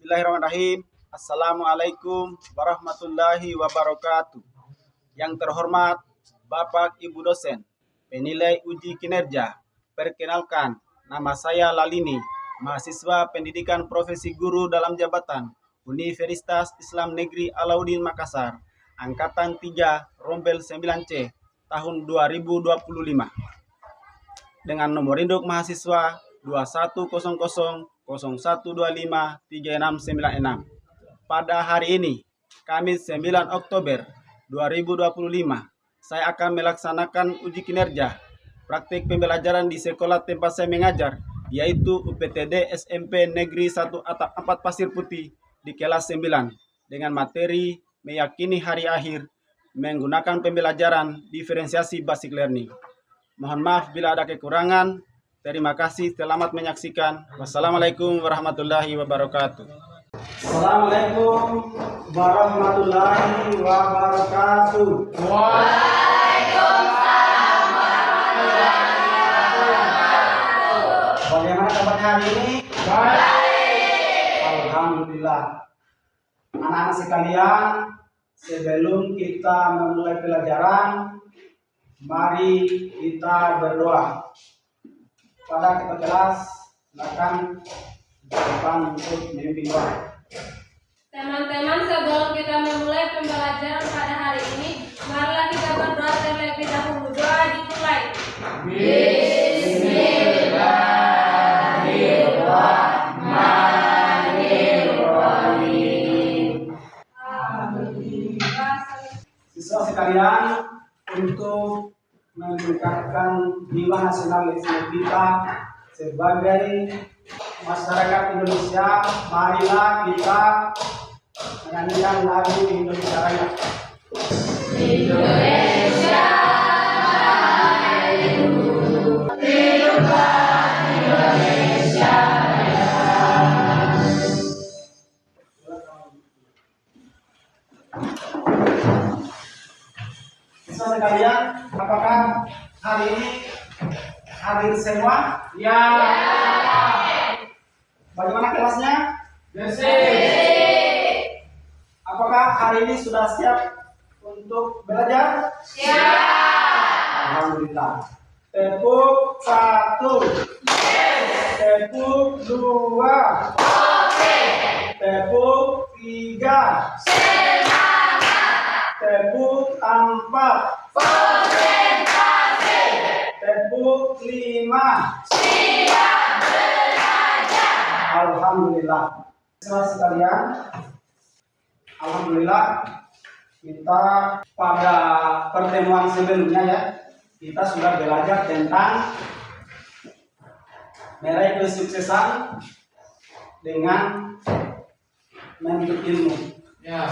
Bismillahirrahmanirrahim. Assalamualaikum warahmatullahi wabarakatuh. Yang terhormat Bapak Ibu dosen, penilai uji kinerja. Perkenalkan, nama saya Lalini, mahasiswa pendidikan profesi guru dalam jabatan Universitas Islam Negeri Alauddin Makassar, Angkatan 3 Rombel 9C, tahun 2025. Dengan nomor induk mahasiswa 210001253696. Pada hari ini, Kamis 9 Oktober 2025, saya akan melaksanakan uji kinerja praktik pembelajaran di sekolah tempat saya mengajar, yaitu UPTD SMP Negeri 1 Atap 4 Pasir Putih di kelas 9 dengan materi meyakini hari akhir menggunakan pembelajaran diferensiasi basic learning. Mohon maaf bila ada kekurangan. Terima kasih, selamat menyaksikan. Wassalamualaikum warahmatullahi wabarakatuh. Assalamualaikum warahmatullahi wabarakatuh. Waalaikumsalam warahmatullahi wabarakatuh. Bagaimana kabar hari ini? Baik. Alhamdulillah. Anak-anak sekalian, sebelum kita memulai pelajaran, mari kita berdoa. Pada ketua kelas, silakan depan untuk memimpin doa. Teman-teman, sebelum kita memulai pembelajaran pada hari ini, marilah kita berdoa terlebih dahulu. Doa dimulai. Bismillahirrahmanirrahim. Siswa sekalian, untuk meningkatkan jiwa nasionalisme kita sebagai masyarakat Indonesia, marilah kita menyanyikan lagu Indonesia Raya. Indonesia Raya, hiduplah Indonesia Raya. Siswa sekalian, apakah hari ini hadir semua? Ya. Bagaimana kelasnya? Bersih. Apakah hari ini sudah siap untuk belajar? Siap. Alhamdulillah. Tepuk 1. Tepuk 2. Tepuk 3. Tepuk 4. Konsentrasi. Tepuk 5. Siap belajar. Alhamdulillah. Siswa sekalian, alhamdulillah kita pada pertemuan sebelumnya ya, kita sudah belajar tentang meraih kesuksesan dengan menuntut ilmu. Ya.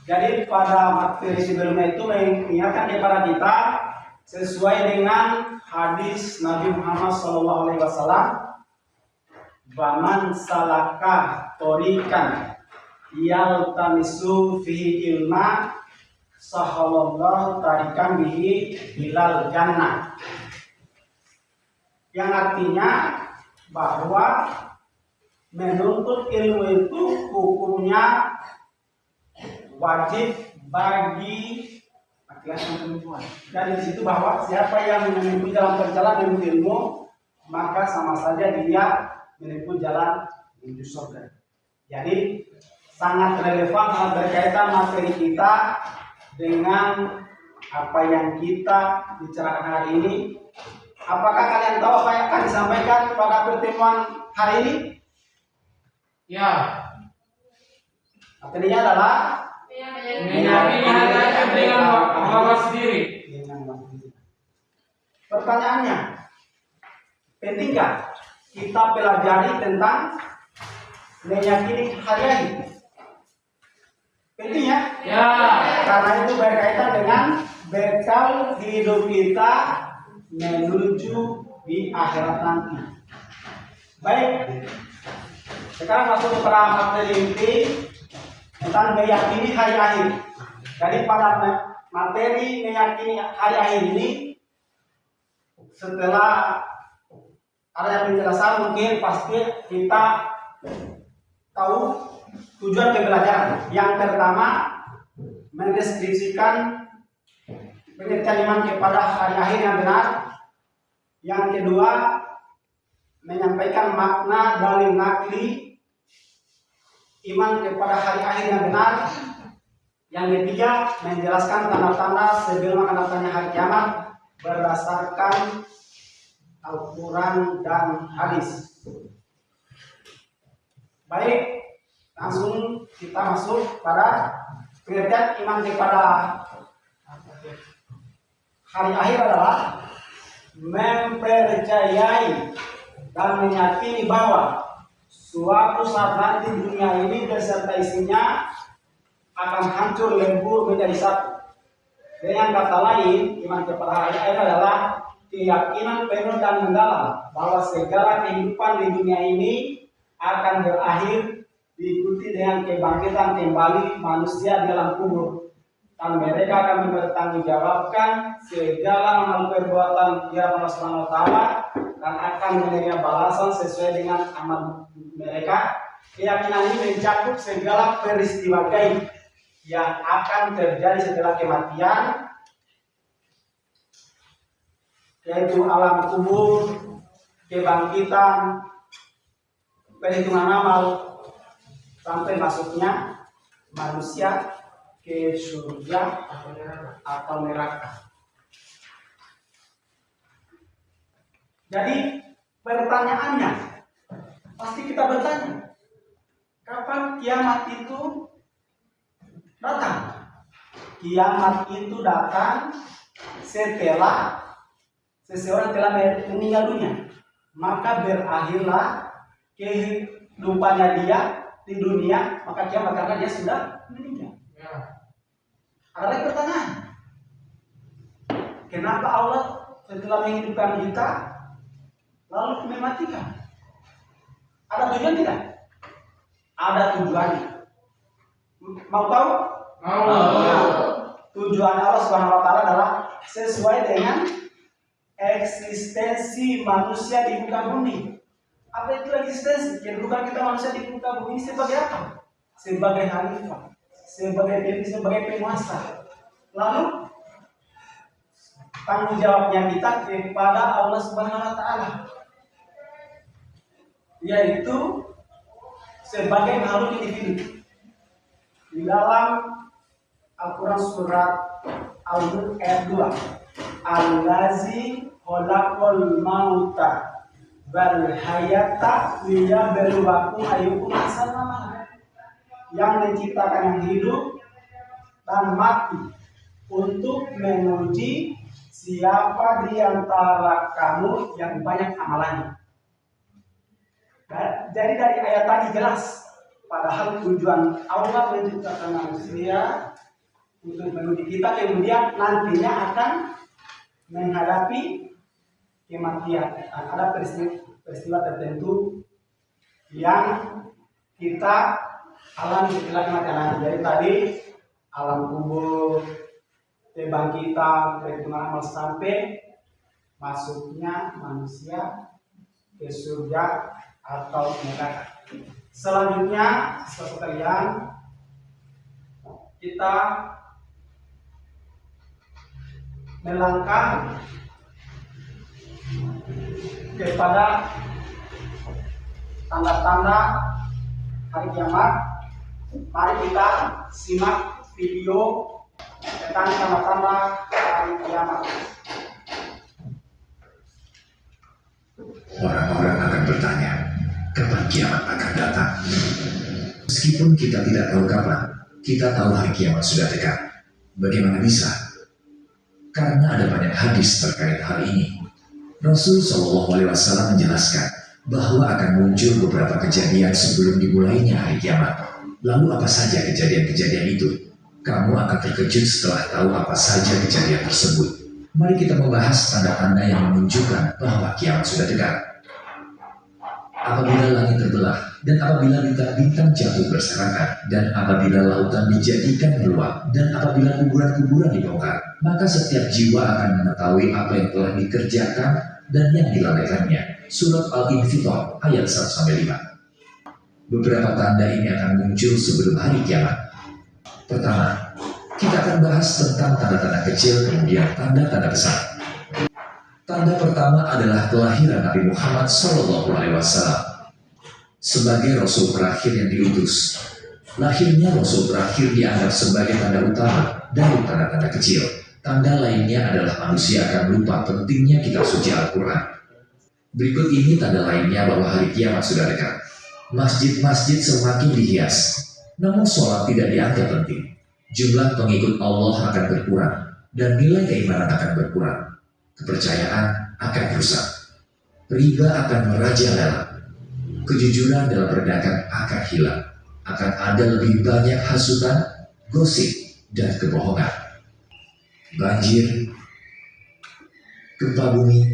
Jadi pada materi sebelumnya itu mengingatkan kepada kita sesuai dengan hadis Nabi Muhammad SAW, "Baman salaka torikan yaltamisu fihi ilma sahalallahu tarikan bihi ilal jannah." Yang artinya bahwa menuntut ilmu itu hukumnya wajib bagi laki-laki dan perempuan. Dan di situ bahwa siapa yang menempuh dalam perjalanan menuntut ilmu, maka sama saja dia menempuh jalan menuju surga. Jadi sangat relevan, sangat berkaitan materi kita dengan apa yang kita bicarakan hari ini. Apakah kalian tahu apa yang akan disampaikan pada pertemuan hari ini? Ya. Materinya adalah Meyakini hari akhir dengan bahwa sendiri. Pertanyaannya, pentingkah kita pelajari tentang meyakini hari akhir? Penting ya? Ya. Karena itu berkaitan dengan bekal hidup kita menuju di akhirat nanti. Baik, sekarang masuk kepada materi inti tentang meyakini hari akhir. Jadi pada materi meyakini hari akhir ini, setelah ada yang penjelasan mungkin pasti kita tahu tujuan pembelajaran. Yang pertama, mendeskripsikan pengertian iman kepada hari akhir yang benar. Yang kedua, menyampaikan makna dalil nakli iman kepada hari akhir yang benar. Yang ketiga, menjelaskan tanda-tanda sebelum akan datangnya hari kiamat berdasarkan Al-Quran dan hadis. Baik, langsung kita masuk pada pengertian iman kepada hari akhir adalah mempercayai dan meyakini bahwa suatu saat nanti dunia ini beserta isinya akan hancur lebur menjadi satu. Dengan kata lain, iman kepada hari akhir adalah keyakinan penuh dan mendalam bahwa segala kehidupan di dunia ini akan berakhir diikuti dengan kebangkitan kembali manusia dalam kubur, dan mereka akan mempertanggungjawabkan segala amal perbuatan di hadapan Allah Subhanahu wa taala dan akan menerima balasan sesuai dengan amal mereka. Keyakinan ini mencakup segala peristiwa gaib yang akan terjadi setelah kematian, yaitu alam kubur, kebangkitan, perhitungan amal, sampai masuknya manusia ke surga atau neraka. Jadi pertanyaannya, pasti kita bertanya, kapan kiamat itu datang? Kiamat itu datang setelah seseorang telah meninggal dunia, maka berakhirlah kehidupannya dia di dunia, maka kiamat karena dia sudah meninggal. Ada lagi pertanyaan, kenapa Allah setelah menghidupkan kita lalu mematikan? Ada tujuan tidak? Ada tujuannya. Mau tahu? Mau. Nah, tujuan Allah Subhanahu wa taala adalah sesuai dengan eksistensi manusia di muka bumi. Apa itu eksistensi? Kedudukan kita manusia di muka bumi sebagai apa? Sebagai khalifah, sebagai penguasa. Lalu tanggung jawabnya kita kepada Allah Subhanahu wa taala, yaitu sebagai makhluk individu. Di dalam Al-Quran surat Al-Mulk ayat 2, Allazi khalaqal mauta wal hayata liyabluwakum ayyukum ahsanu amala. Yang menciptakan yang hidup dan mati untuk menguji siapa di antara kamu yang banyak amalannya. Jadi dari ayat tadi jelas, padahal tujuan Allah menciptakan manusia untuk menuju kita, kemudian nantinya akan menghadapi kematian. Ada peristiwa tertentu yang kita alami setelah kematian. Jadi tadi alam kubur, kebangkitan, perhitungan amal sampai masuknya manusia ke surga atau neraka. Selanjutnya, saudara sekalian, kita melangkah kepada tanda-tanda hari kiamat. Mari kita simak video tentang tanda-tanda hari kiamat. Orang-orang akan bertanya, kapan kiamat akan datang? Meskipun kita tidak tahu kapan, kita tahu hari kiamat sudah dekat. Bagaimana bisa? Karena ada banyak hadis terkait hal ini. Rasul SAW menjelaskan bahwa akan muncul beberapa kejadian sebelum dimulainya hari kiamat. Lalu apa saja kejadian-kejadian itu? Kamu akan terkejut setelah tahu apa saja kejadian tersebut. Mari kita membahas tanda-tanda yang menunjukkan bahwa kiamat sudah dekat. Apabila langit terbelah, dan apabila bintang-bintang jatuh berserakan, dan apabila lautan dijadikan meluap, dan apabila kuburan-kuburan dibongkar, maka setiap jiwa akan mengetahui apa yang telah dikerjakan dan yang dilalaikannya. Surat Al-Infitor ayat 1-5. Beberapa tanda ini akan muncul sebelum hari kiamat. Pertama, kita akan bahas tentang tanda-tanda kecil, kemudian tanda-tanda besar. Tanda pertama adalah kelahiran Nabi Muhammad SAW sebagai Rasul terakhir yang diutus. Lahirnya Rasul terakhir dianggap sebagai tanda utama dari tanda-tanda kecil. Tanda lainnya adalah manusia akan lupa pentingnya kitab suci Al-Quran. Berikut ini tanda lainnya bahwa hari kiamat sudah dekat. Masjid-masjid semakin dihias, namun sholat tidak dianggap penting. Jumlah pengikut Allah akan berkurang, dan nilai keimanan akan berkurang. Kepercayaan akan rusak. Riba akan merajalela. Kejujuran dalam berdagang akan hilang. Akan ada lebih banyak hasutan, gosip, dan kebohongan. Banjir, gempa bumi,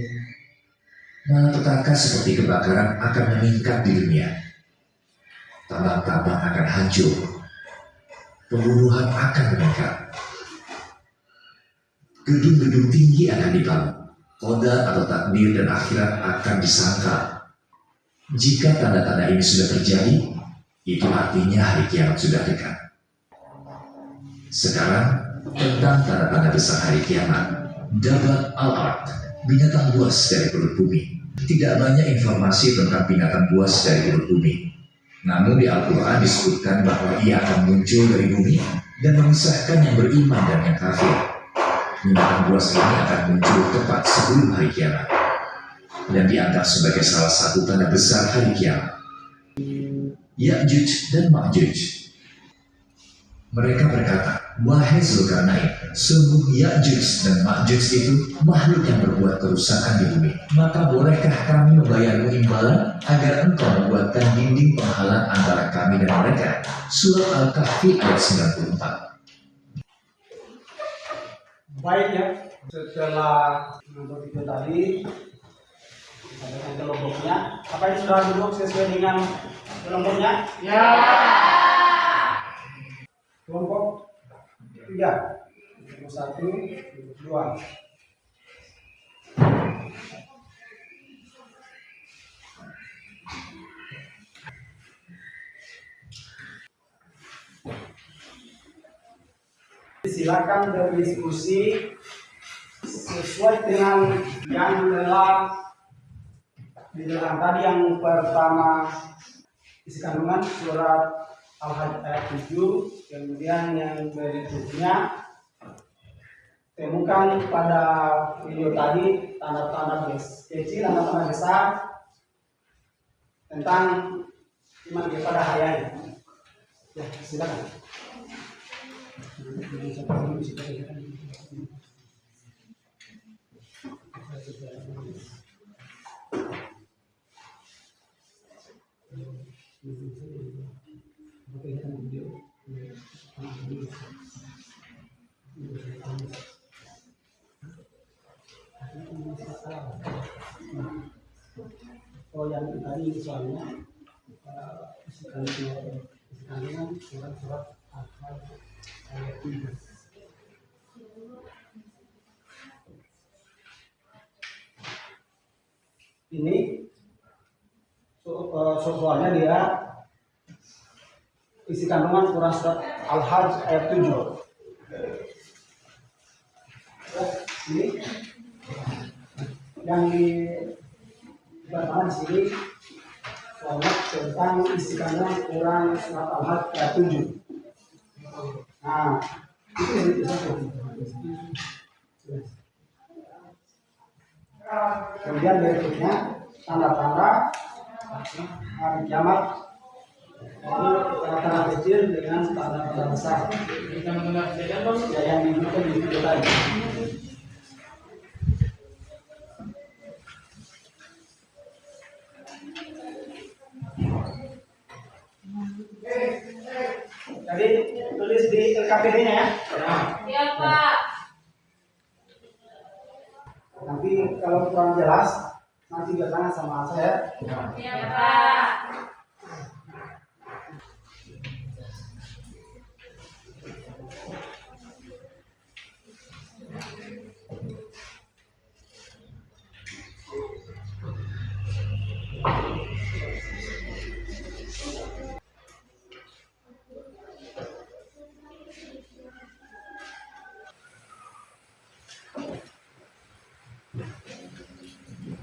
malapetaka seperti kebakaran akan meningkat di dunia. Tambang-tambang akan hancur. Pembunuhan akan meningkat. Gedung-gedung tinggi akan dibangun. Qadar atau takdir dan akhirat akan disangkal. Jika tanda-tanda ini sudah terjadi, itu artinya hari kiamat sudah dekat. Sekarang, tentang tanda-tanda besar hari kiamat. Dabat al-ard, binatang buas dari perut bumi. Tidak banyak informasi tentang binatang buas dari perut bumi. Namun di Al-Quran disebutkan bahwa ia akan muncul dari bumi dan memisahkan yang beriman dan yang kafir. Binatang buas ini akan muncul tepat sebelum hari kiamat dan dianggap sebagai salah satu tanda besar hari kiamat. Ya'juj dan Ma'juj. Mereka berkata, "Wahai Zulkarnain, sungguh Ya'juj dan Ma'juj itu makhluk yang berbuat kerusakan di bumi. Maka bolehkah kami membayarmu imbalan agar engkau membuatkan dinding penghalang antara kami dan mereka?" Surat Al-Kahfi ayat 94. Baik ya, setelah menonton video tadi, ada kelompoknya. Apa ini sudah duduk sesuai dengan kelompoknya? Ya. Kelompok 3, 1, 2. Silakan berdiskusi sesuai dengan yang telah dijelaskan tadi. Yang pertama isi kandungan surat Al-Hajj ayat 7, kemudian yang berikutnya temukan pada video tadi tanda-tanda kecil, tanda-tanda besar tentang iman kepada hari ini. Ya, silakan. Oh, yang tadi soalnya sekalian surat Al-Hajj ayat 3. Ini soalnya dia isi kandungan Quran surat Al-Hajj ayat 7. Ini yang dibahas di sini soalnya tentang isi kandungan Quran surat Al-Hajj ayat 7. Nah, itu kemudian berikutnya tanda-tanda hari kiamat. Ini tanda-tanda kecil dengan tanda-tanda besar. Ya, yang dibutuhkan di video tadi. Jadi tulis di LKPD-nya ya. Ya, Pak. Nanti kalau kurang jelas nanti bertanya sama saya. Ya, Pak.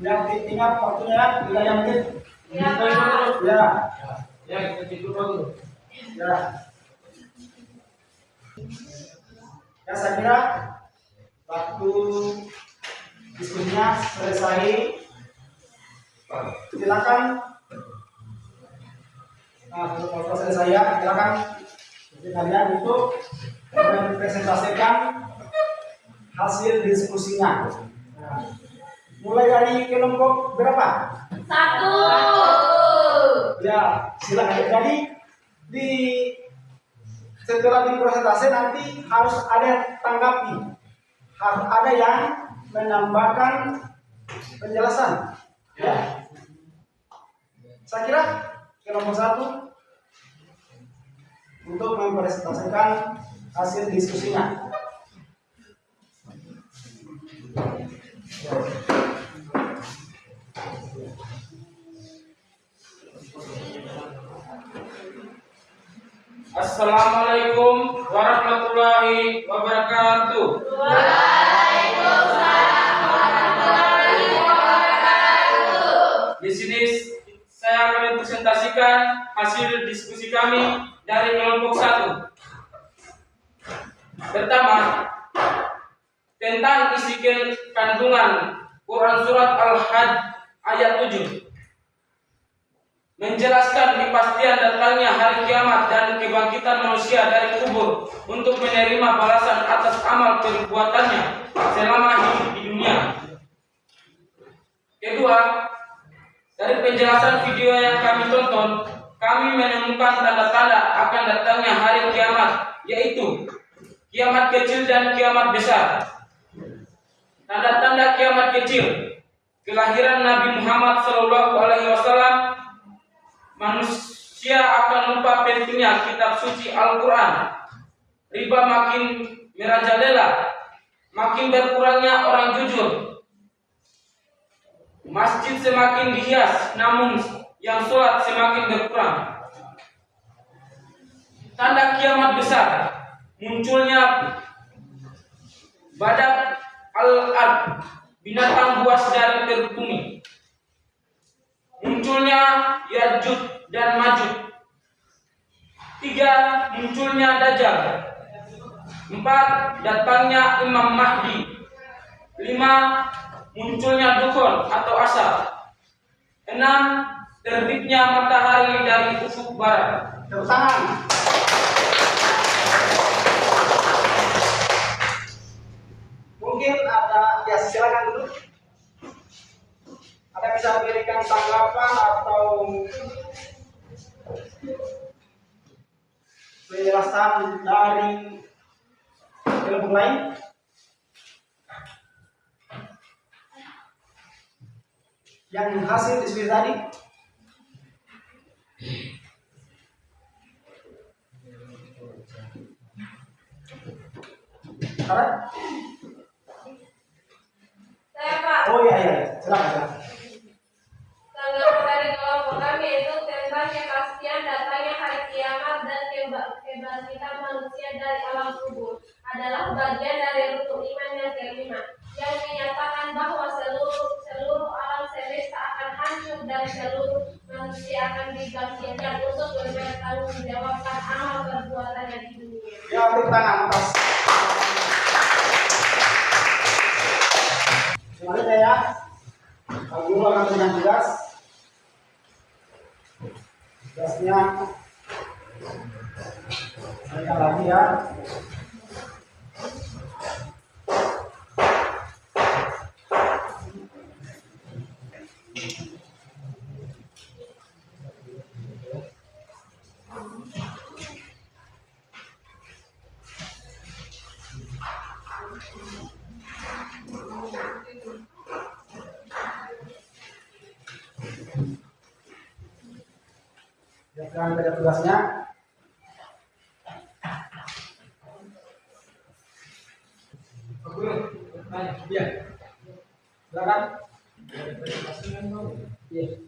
Ya, ingat waktunya 3 menit. Iya, Pak. Ya, Ya, kita cek dulu. ya. Ya, saya kira waktu diskusinya selesai. Silakan. Nah, kalau selesai ya, silakan kalian untuk mempresentasikan hasil diskusinya. Nah, mulai dari kelompok berapa? 1. Ya, silakan. Jadi di setelah dipresentasi nanti harus ada yang tanggapi, harus ada yang menambahkan penjelasan. Ya, saya kira kelompok 1 untuk mempresentasikan hasil diskusinya. Assalamualaikum warahmatullahi wabarakatuh. Waalaikumsalam warahmatullahi wabarakatuh. Di sini saya akan mempresentasikan hasil diskusi kami dari kelompok 1. Pertama, tentang isi kandungan Quran Surat Al-Hajj ayat 7. Menjelaskan kepastian datangnya hari kiamat dan kebangkitan manusia dari kubur untuk menerima balasan atas amal perbuatannya selama hidup di dunia. Kedua, dari penjelasan video yang kami tonton, kami menemukan tanda-tanda akan datangnya hari kiamat, yaitu kiamat kecil dan kiamat besar. Tanda-tanda kiamat kecil: kelahiran Nabi Muhammad SAW. Manusia akan lupa pentingnya kitab suci Al-Quran. Riba makin merajalela, makin berkurangnya orang jujur. Masjid semakin dihias, namun yang sholat semakin berkurang. Tanda kiamat besar: munculnya badak al-ard, binatang buas dari perut bumi. Munculnya Ya'juj dan Ma'juj. 3. Munculnya Dajjal. 4. Datangnya Imam Mahdi. 5. Munculnya dukhon atau asap. 6. Terbitnya matahari dari ufuk barat. Tepuk tangan. Mungkin ada, ya silakan dulu. Ada bisa memberikan tanggapan atau penjelasan dari kelompok lain? Yang hasil diskusi tadi? Ada? Saya, Pak. Oh iya, silakan. Tanggapan dari kelompok kami itu tentang kepastian datangnya hari kiamat dan kebangkitan manusia dari alam kubur adalah bagian dari rukun iman yang kelima, yang menyatakan bahwa seluruh alam semesta akan hancur dan seluruh manusia akan dibangkitkan untuk mempertanggungjawabkan amal perbuatannya di dunia. Ya, tepuk tangan atas. Selanjutnya ya, Pak Guru akan dengan jelas. Jelasnya saya lagi ya. Ya, sekarang ada tugasnya. Iya. Silakan. Iya.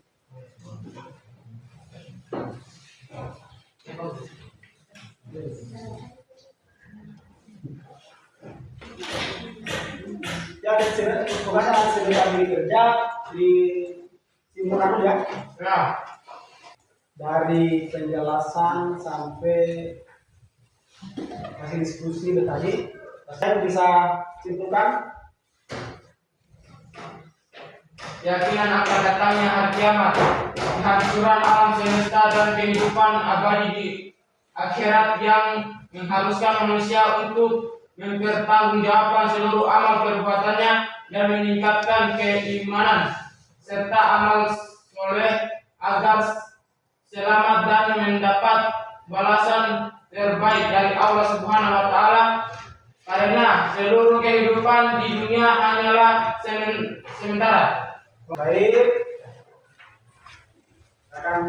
Ya, pokoknya sebentar di kerja disimpulkan dulu ya. Ya. Dari penjelasan sampai hasil diskusi tadi, saya bisa simpulkan Keyakinan akan datangnya hari kiamat, kehancuran alam semesta dan kehidupan abadi di akhirat yang mengharuskan manusia untuk mempertanggungjawabkan seluruh amal perbuatannya dan meningkatkan keimanan serta amal soleh agar selamat dan mendapat balasan terbaik dari Allah Subhanahu wa taala, karena seluruh kehidupan di dunia hanyalah sementara. baik. Akan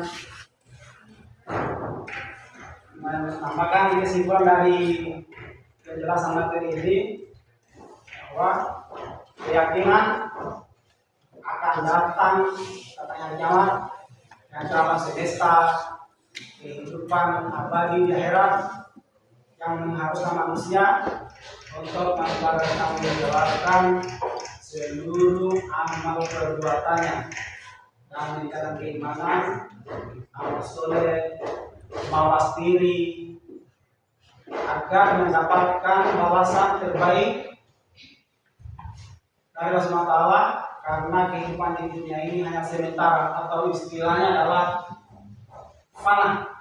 menambahkan kesimpulan dari penjelasan materi ini bahwa keyakinan akan datangnya kiamat yang alam semesta, kehidupan abadi di akhirat yang mengharuskan manusia untuk mempertanggungjawabkan seluruh amal perbuatannya dan meningkatkan keimanan, amal soleh, mawas diri agar mendapatkan balasan terbaik dari Allah SWT, karena kehidupan di dunia ini hanya sementara atau istilahnya adalah fana.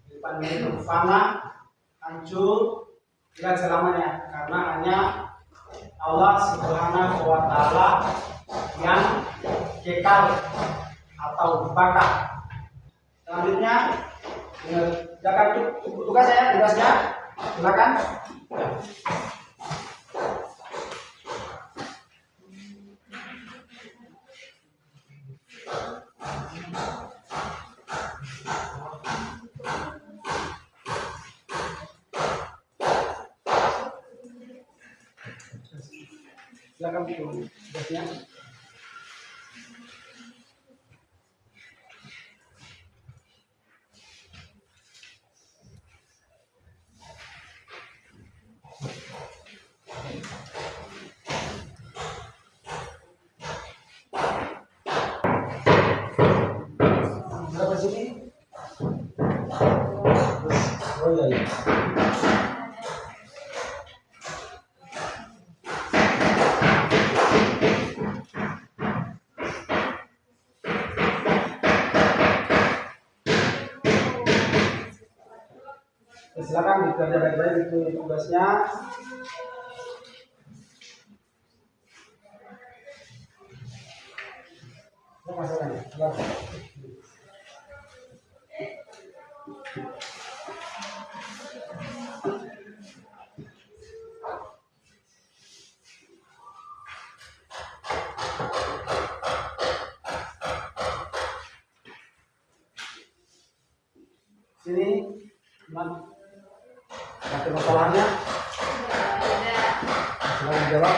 Kehidupan ini itu fana, hancur, tidak selamanya, karena hanya Allah Subhanahu wa taala yang kekal atau bakal. Selanjutnya mengerjakan tugas saya, tugasnya silakan. Silakan tugasnya. Berapa sini? Oh iya, iya. Silakan dikerja baik-baik itu tugasnya. Silakan. Sini, ada masalahnya? Silakan jawab.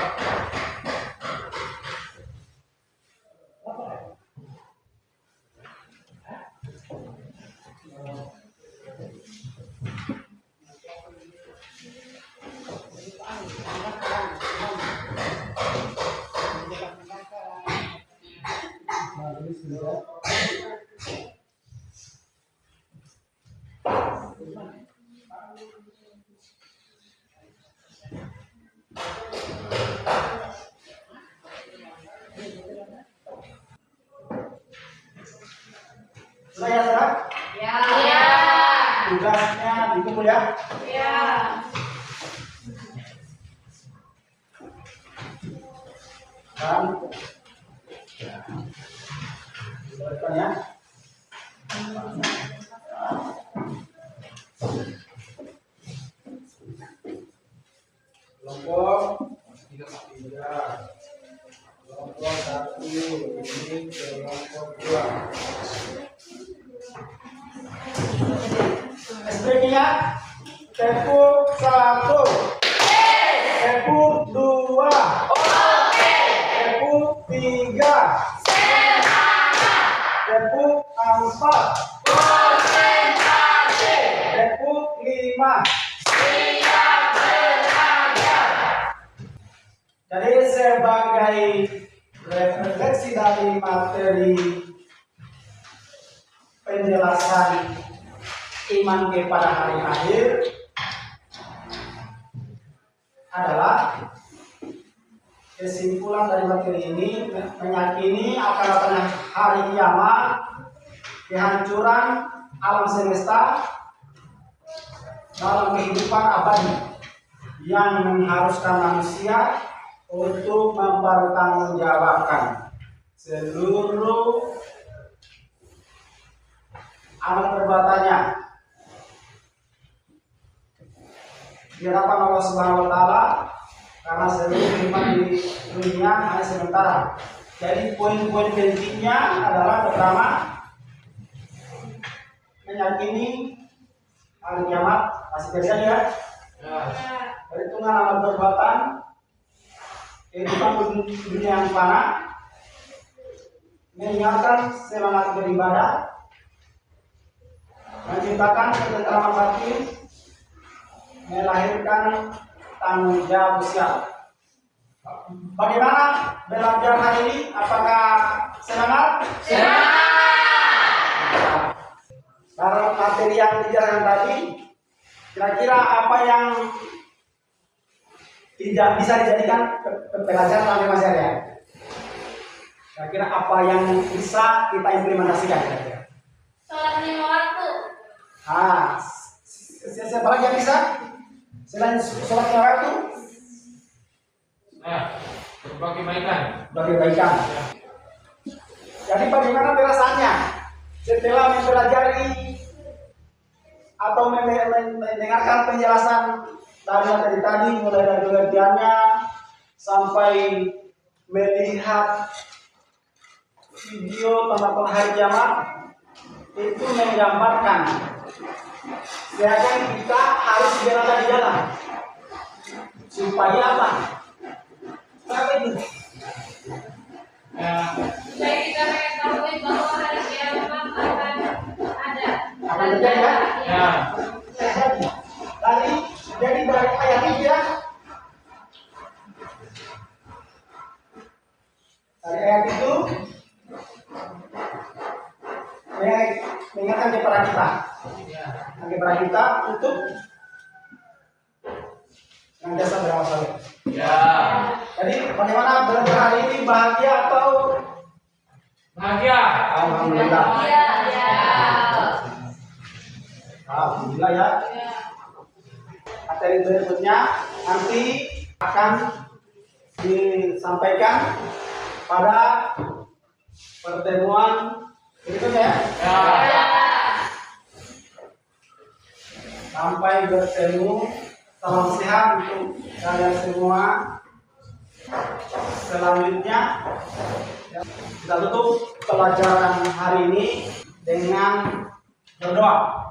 Sudah ya, saudara? Ya. Tugasnya dikumpul ya. Ya. Dan silakan ya. Kelompok 3, kelompok 1, ini kelompok 2. SPK-nya tepuk 1, tepuk 2, tepuk 3, tepuk 4, tepuk 5. Jadi sebagai refleksi dari materi penjelasan iman kepada hari akhir adalah kesimpulan dari materi ini meyakini akan adanya hari kiamat, kehancuran alam semesta dalam kehidupan abadi yang mengharuskan manusia untuk mempertanggungjawabkan seluruh amal perbuatannya di hadapan Allah Subhanahu wa taala, karena seluruh kehidupan di dunia hanya sementara. Jadi poin-poin pentingnya adalah pertama, meyakini hari kiamat masih terjadi ya. Perhitungan amal perbuatan, kehidupan dunia yang fana, meninggalkan semangat beribadah, menciptakan ketentraman batin, melahirkan tanggung jawab sosial. Bagaimana belajar hari ini? Apakah semangat? Dalam materi yang dijelaskan tadi, kira-kira apa yang tidak bisa dijadikan pelajaran oleh masyarakat? Kira-kira apa yang bisa kita implementasikan? Kira-kira? Sholat 5 waktu. Siapa lagi yang bisa? Selain sholat 5 waktu? Berbagai kebaikan. Kebaikan. Jadi bagaimana perasaannya setelah mempelajari atau mendengarkan penjelasan dari materi tadi, mulai dari pengertiannya sampai melihat video tentang hari kiamat, itu menggambarkan seakan kita harus berada di dalam supaya apa? Apa itu? Supaya kita mengetahui bahwa hari kiamat akan ada. Akan terjadi kan? Ya. Jadi dari ayat ini ya, dari ayat itu mengingatkan kepada kita untuk senantiasa beramal saleh. Jadi bagaimana belajar hari ini, bahagia atau Bahagia. alhamdulillah? Ya. Alhamdulillah ya. Materi berikutnya nanti akan disampaikan pada pertemuan berikutnya. Sampai bertemu, salam sehat untuk kalian semua. Selanjutnya kita tutup pelajaran hari ini dengan berdoa.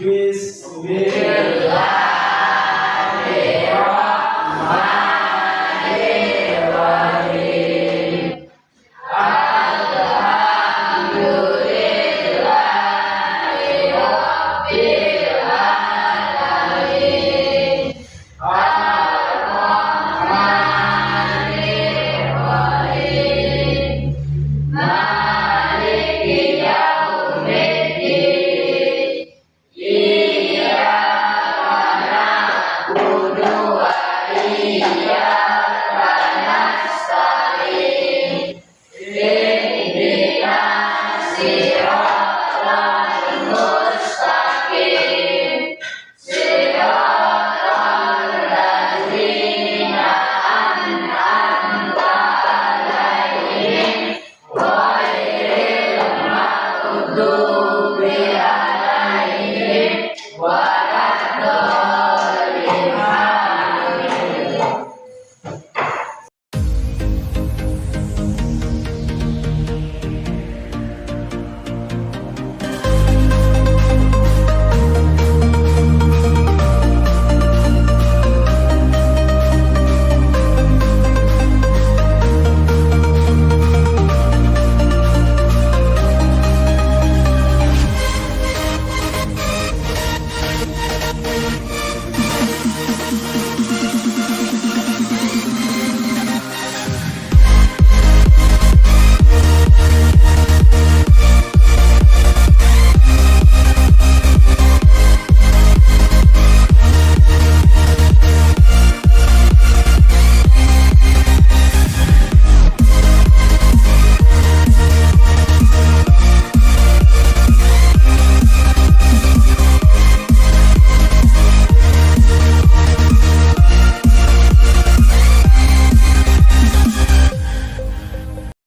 Bismillahirrahmanirrahim.